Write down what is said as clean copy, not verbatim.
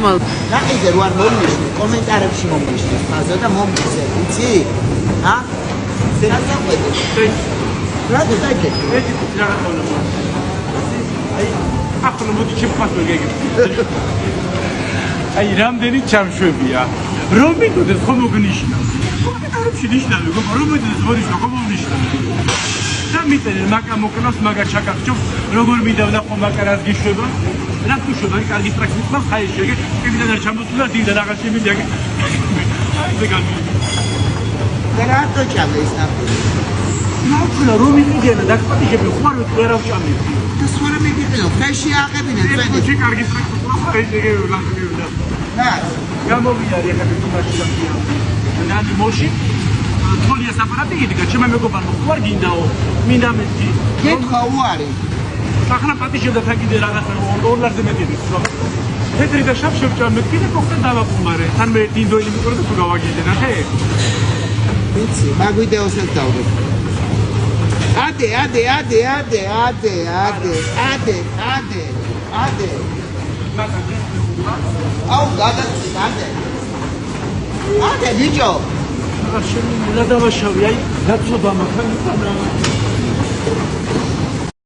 ნორმალ. ნაყიდე რო არ მომნიშნე, კომენტარებში მომნიშნე, ხაზა და მომნიშნე, იცი? ა? რა გაყვედე? რა დაიგე? ერთი რა გაყვედე? აი, ახლა მოდი ჩემფასო გეგებ. აი, რამდენი ჩამშვებია. რომ მიგოდეს ხომ მოგნიშნავს. კომენტარებში ნიშნავ, რომ მიგოდეს ვორიშო ხომ მოგნიშნავს. და მიწერენ მაგა მოკნავს, მაგა ჩაკახჭობს, როგორ მიდავდა ხომ მაგარას გიშვება. რა გიშვება, კარგი პრაქტიკა მაქვს, აი შეგე, იმიდან არ ჩამოსულა დილა რაღაც იმიდა. აი ზეგანი. და რატო ჩამე ის ნახე? ნახე რომ მიგენა დაკპატიჟები ხوار ვერავ ჩამები. და სულ მიგენა, ფეში აყებინე წვენი. ეს კარგი პრაქტიკა მაქვს, აი შეგე ლახმევდა. და გამოვიარე ახლა თუმაში გამია. ნანი მოში თოლია საპარატი გიდიგა, ჩემ მეგობარმა ხوار გინდაო. მინდა მეთი. გეთქვა უარი. ახლა პატიჟებდა თაგიდე რაღაცა 2 ლარზე მეტი ის რა. თეთრი და შავშევ ჭამეთ კიდე მოხდა დავაყუმარე. თან მე დინდოილი მიყურე და თუ გავაგიდე ნახე. ვიცი, მაგ ვიდეოსაც დავდებ. ადე. აუ, გადაწი. ადე, ბიჭო. ახლა შემიძლია დავაშავი, აი, დაცობა მაქვს.